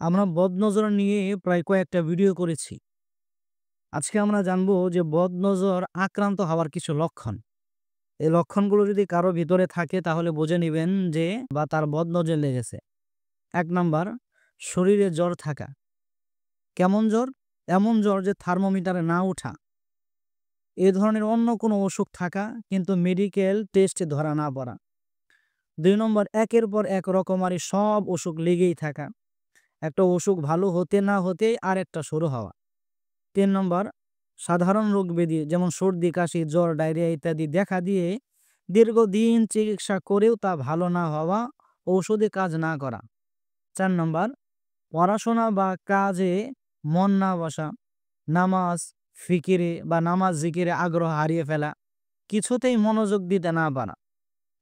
আমরা বদনজর নিয়ে প্রায় কয়েকটা ভিডিও করেছি। আজকে আমরা জানবো যে বদনজর আক্রান্ত হওয়ার কিছু লক্ষণ। এই লক্ষণগুলো যদি কারো ভিতরে থাকে তাহলে বুঝে নিবেন যে তার বদনজর লেগেছে। ১ নাম্বার, শরীরে জ্বর থাকা। কেমন জ্বর? এমন জ্বর যে থার্মোমিটারে না ওঠা। এ ধরনের অন্য কোনো অসুখ থাকা কিন্তু মেডিকেল টেস্টে ধরা না পড়া। ২ নম্বর, একের পর এক রকমারি সব অসুখ লেগেই থাকা। একটা অসুখ ভালো হতে না হতেই আরেকটা শুরু হওয়া। ৩ নম্বর, সাধারণ রোগব্যাধি যেমন সর্দি, কাশি, জ্বর, ডায়রিয়া ইত্যাদি দেখা দিয়ে দীর্ঘদিন চিকিৎসা করেও তা ভালো না হওয়া, ঔষধে কাজ না করা। ৪ নম্বর, পড়াশোনা বা কাজে মন না বসা, নামাজ, ফিকিরে বা নামাজ জিকিরে আগ্রহ হারিয়ে ফেলা, কিছুতেই মনোযোগ দিতে না পারা।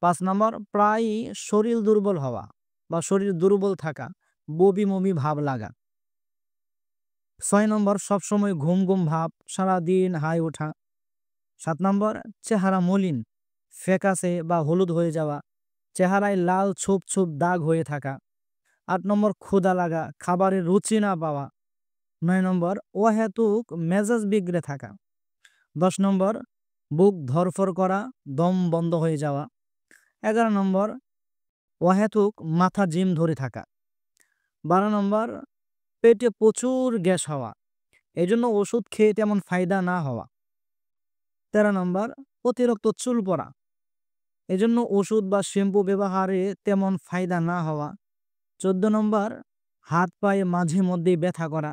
৫ নম্বর, প্রায়ই শরীর দুর্বল হওয়া বা শরীর দুর্বল থাকা, বমি বমি ভাব লাগা। ৬ নম্বর, সবসময় ঘুম ঘুম ভাব, সারাদিন হাই ওঠা। ৭ নম্বর, চেহারা মলিন, ফ্যাকাসে বা হলুদ হয়ে যাওয়া, চেহারায় লাল ছোপ ছোপ দাগ হয়ে থাকা। ৮ নম্বর, ক্ষুধা লাগা, খাবারের রুচি না পাওয়া। ৯ নম্বর, অহেতুক মেজাজ বিগড়ে থাকা। ১০ নম্বর, বুক ধড়ফড় করা, দম বন্ধ হয়ে যাওয়া। ১১ নম্বর, অহেতুক মাথা জিম ধরে থাকা। ১২ নম্বর, পেটে প্রচুর গ্যাস হওয়া, এজন্য ওষুধ খেয়ে তেমন ফায়দা না হওয়া। ১৩ নম্বর, অতিরিক্ত চুল পড়া, এজন্য ওষুধ বা শ্যাম্পু ব্যবহারে তেমন ফায়দা না হওয়া। ১৪ নম্বর, হাত পায়ে মাঝে মধ্যেই ব্যথা করা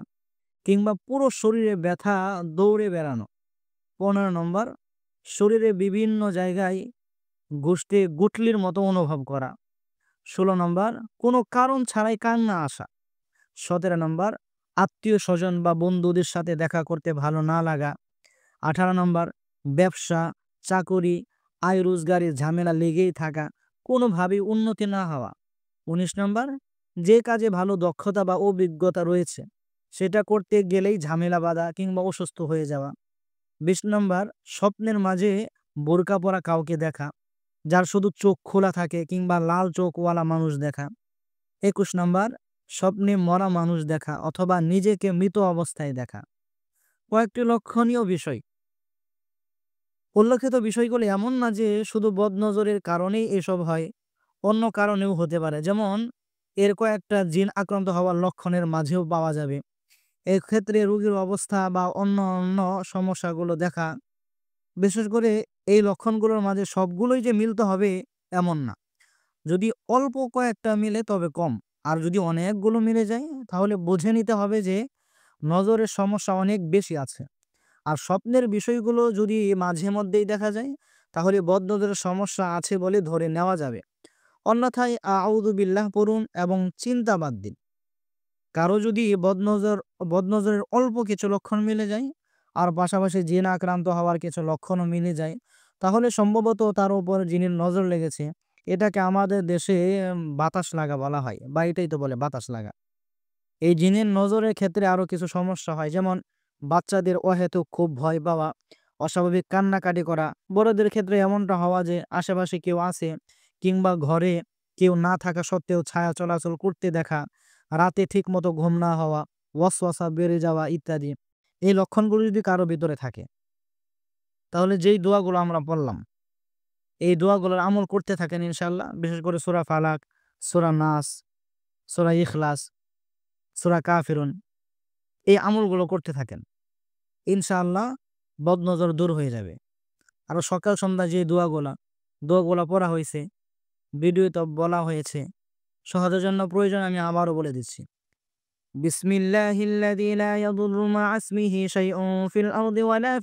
কিংবা পুরো শরীরে ব্যথা দৌড়ে বেড়ানো। ১৫ নম্বর, শরীরে বিভিন্ন জায়গায় গুটলির মতো অনুভব করা। ১৬ নম্বর, কোনো কারণ ছাড়াই কান্না আসা। ১৭ নম্বর, আত্মীয় স্বজন বা বন্ধুদের সাথে দেখা করতে ভালো না লাগা। ১৮ নম্বর, ব্যবসা, চাকুরি, আয় রোজগারের ঝামেলা লেগেই থাকা, কোনোভাবেই উন্নতি না হওয়া। ১৯ নম্বর, যে কাজে ভালো দক্ষতা বা অভিজ্ঞতা রয়েছে সেটা করতে গেলেই ঝামেলা বাঁধা কিংবা অসুস্থ হয়ে যাওয়া। ২০ নম্বর, স্বপ্নের মাঝে বোরকা পরা কাউকে দেখা, যার শুধু চোখ খোলা থাকে কিংবা লাল চোখওয়ালা মানুষ দেখা। ২১ নম্বর, স্বপ্নে মরা মানুষ দেখা অথবা নিজেকে মৃত অবস্থায় দেখা। কয়েকটি লক্ষণীয় বিষয়। উল্লেখিত বিষয়গুলো এমন না যে শুধু বদনজরের কারণেই এসব হয়, অন্য কারণেও হতে পারে। যেমন এর কয়েকটা জিন আক্রান্ত হওয়ার লক্ষণের মাঝেও পাওয়া যাবে। এক্ষেত্রে রোগীর অবস্থা বা অন্য সমস্যাগুলো দেখা। বিশেষ করে এই লক্ষণগুলোর মাঝে সবগুলোই যে মিলতে হবে এমন না। যদি অল্প কয়েকটা মিলে তবে কম। আর যদি অনেকগুলো মিলে যায় তাহলে বুঝে নিতে হবে যে নজরের সমস্যা অনেক বেশি আছে। আর স্বপ্নের বিষয়গুলো যদি মাঝে মধ্যেই দেখা যায় তাহলে বদনজরের সমস্যা আছে বলে ধরে নেওয়া যাবে। অন্যথায় আউযু বিল্লাহ পড়ুন এবং চিন্তা বাদ দিন। কারো যদি বদনজরের অল্প কিছু লক্ষণ মিলে যায় আর পাশাপাশি জিন আক্রান্ত হওয়ার কিছু লক্ষণও মিলে যায় তাহলে সম্ভবত তার উপর জিনের নজর লেগেছে। এটাকে আমাদের দেশে বাতাস লাগা বলা হয়, বা এটাই তো বলে বাতাস লাগা। এই জিনের নজরের ক্ষেত্রে আরো কিছু সমস্যা হয়, যেমন বাচ্চাদের অহেতুক খুব ভয় পাওয়া, অস্বাভাবিক কান্নাকাটি করা, বড়দের ক্ষেত্রে এমনটা হওয়া যে আশেপাশে কেউ আছে কিংবা ঘরে কেউ না থাকা সত্ত্বেও ছায়া চলাচল করতে দেখা, রাতে ঠিক মতো ঘুম না হওয়া, ওয়াসওয়াসা বেড়ে যাওয়া ইত্যাদি। এই লক্ষণগুলো যদি কারো ভিতরে থাকে তাহলে যেই দোয়াগুলো আমরা বললাম এই দোয়াগুলোর আমল করতে থাকেন ইনশাআল্লাহ। বিশেষ করে সূরা ফালাক, সূরা নাস, সূরা ইখলাস, সূরা কাফিরুন, এই আমলগুলো করতে থাকেন। ইনশাআল্লাহ বদনজর দূর হয়ে যাবে। আরো সকাল সন্ধ্যা যে দোয়াগুলা পড়া হইছে, ভিডিওতে বলা হয়েছে, সহজের জন্য প্রয়োজন আমি আবারও বলে দিচ্ছি। বিসমিল্লাহিল্লাযী লা ইয়াদুররু মা'a ইসমিহি শাইউন ফিল আরদি ওয়ালা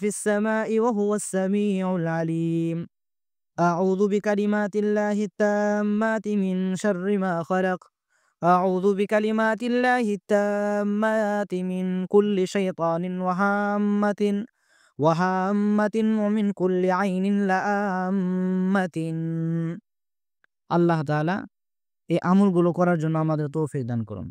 ফিস সামাই ওয়া হুয়াস সামিউল আলীম। আউযু বিকালিমাতিল্লাহি তাম্মাতি মিন শাররি মা খালাক। আউযু বিকালিমাতিল্লাহি তাম্মাতি মিন কুল্লি শাইতানিন ওয়া হাম্মাতিন ওয়া মিন কুল্লি আইনিন লাআম্মাতিন। আল্লাহ তাআলা এই আমলগুলো করার জন্য আমাদের তৌফিক দান করুন।